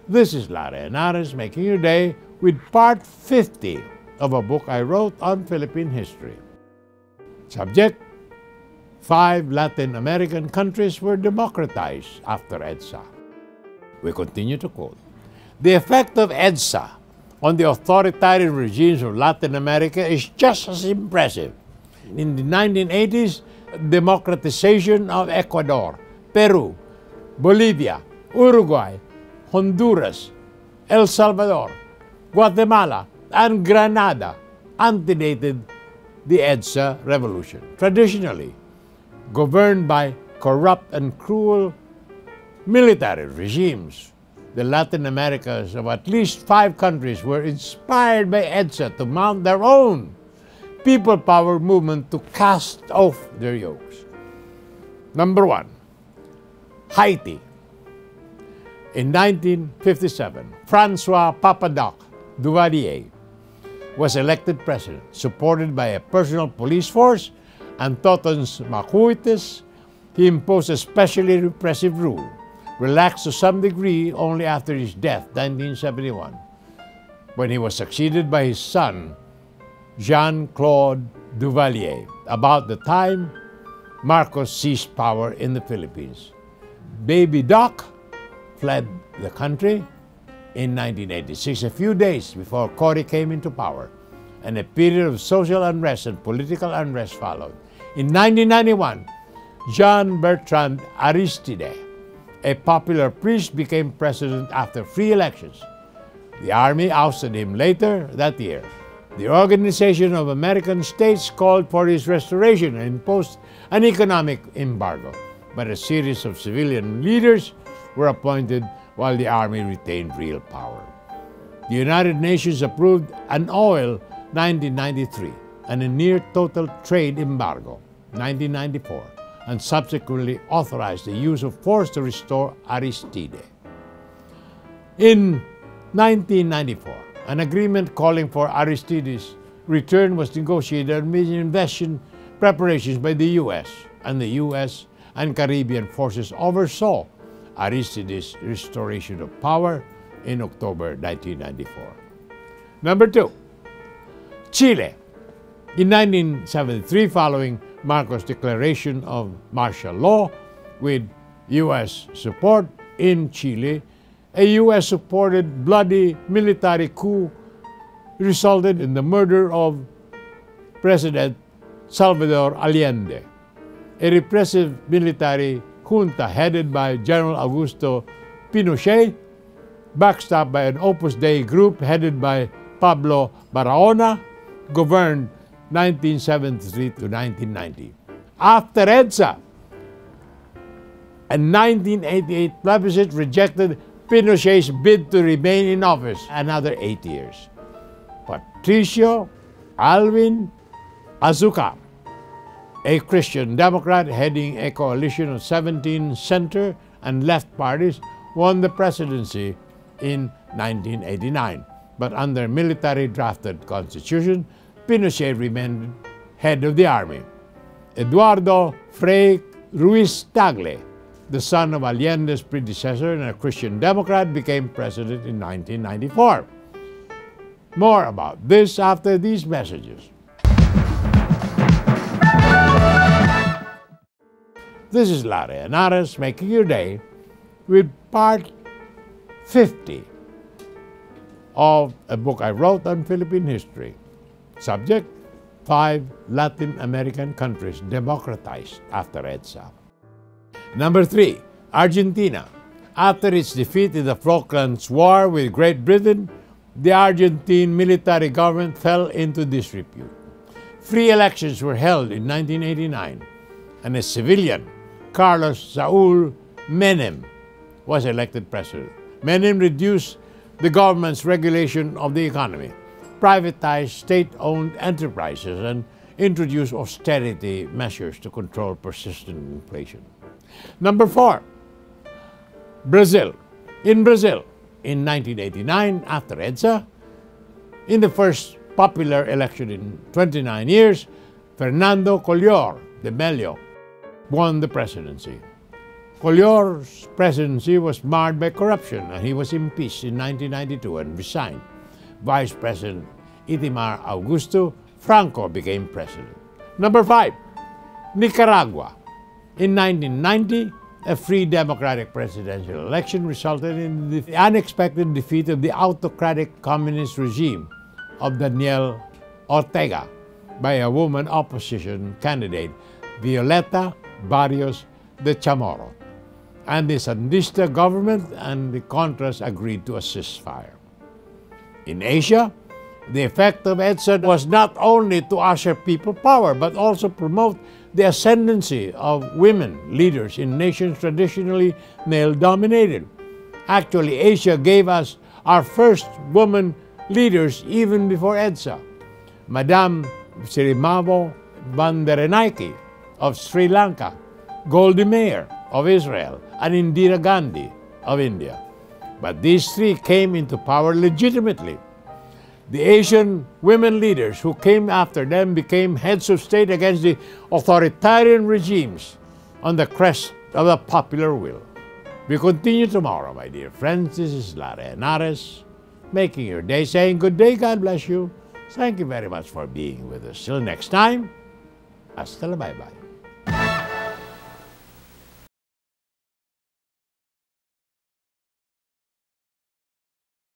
This is Larry Henares making your day with part 50 of a book I wrote on Philippine history. Subject: 5 Latin American countries were democratized after EDSA. We continue to quote, "The effect of EDSA on the authoritarian regimes of Latin America is just as impressive. In the 1980s, democratization of Ecuador, Peru, Bolivia, Uruguay, Honduras, El Salvador, Guatemala, and Grenada antedated the EDSA revolution. Traditionally governed by corrupt and cruel military regimes, the Latin Americas of at least 5 countries were inspired by EDSA to mount their own people power movement to cast off their yokes. Number 1, Haiti. In 1957, Francois Papadoc Duvalier was elected president, supported by a personal police force and Totons Macuites. He imposed a specially repressive rule, relaxed to some degree only after his death, 1971, when he was succeeded by his son, Jean-Claude Duvalier, about the time Marcos seized power in the Philippines. Baby Doc fled the country in 1986, a few days before Cory came into power, and a period of social unrest and political unrest followed. In 1991, Jean-Bertrand Aristide, a popular priest, became president after free elections. The army ousted him later that year. The Organization of American States called for his restoration and imposed an economic embargo, but a series of civilian leaders were appointed while the army retained real power. The United Nations approved an oil 1993 and a near-total trade embargo 1994, and subsequently authorized the use of force to restore Aristide. In 1994, an agreement calling for Aristide's return was negotiated amid invasion preparations by the U.S., and the U.S. and Caribbean forces oversaw Aristide's restoration of power in October 1994. Number 2, Chile. In 1973, following Marcos' declaration of martial law with U.S. support in Chile, a U.S.-supported bloody military coup resulted in the murder of President Salvador Allende. A repressive military junta headed by General Augusto Pinochet, backstopped by an Opus Dei group headed by Pablo Barahona, governed 1973 to 1990. After EDSA, a 1988 plebiscite rejected Pinochet's bid to remain in office another 8 years. Patricio Alvin Azucar, a Christian Democrat heading a coalition of 17 center and left parties, won the presidency in 1989. But under a military-drafted constitution, Pinochet remained head of the army. Eduardo Frei Ruiz Tagle, the son of Allende's predecessor and a Christian Democrat, became president in 1994. More about this after these messages. This is Larry Henares making your day with part 50 of a book I wrote on Philippine history. Subject: 5 Latin American countries democratized after EDSA. Number 3, Argentina. After its defeat in the Falklands War with Great Britain, the Argentine military government fell into disrepute. Free elections were held in 1989, and a civilian, Carlos Saúl Menem, was elected president. Menem reduced the government's regulation of the economy, privatized state-owned enterprises, and introduced austerity measures to control persistent inflation. Number 4, Brazil. In Brazil, in 1989, after EDSA, in the first popular election in 29 years, Fernando Collor de Mello won the presidency. Collor's presidency was marred by corruption and he was impeached in 1992 and resigned. Vice President Itamar Augusto Franco became president. Number 5, Nicaragua. In 1990, a free democratic presidential election resulted in the unexpected defeat of the autocratic communist regime of Daniel Ortega by a woman opposition candidate, Violeta Barrios de Chamorro. And the Sandinista government and the Contras agreed to a ceasefire. In Asia, the effect of EDSA was not only to usher people power, but also promote the ascendancy of women leaders in nations traditionally male-dominated. Actually, Asia gave us our first woman leaders even before EDSA. Madame Sirimavo Bandaranaike of Sri Lanka, Goldie Meir of Israel, and Indira Gandhi of India. But these three came into power legitimately. The Asian women leaders who came after them became heads of state against the authoritarian regimes on the crest of the popular will. We continue tomorrow, my dear friends. This is Larry Henares, making your day, saying good day, God bless you. Thank you very much for being with us. Till next time, hasta la bye-bye.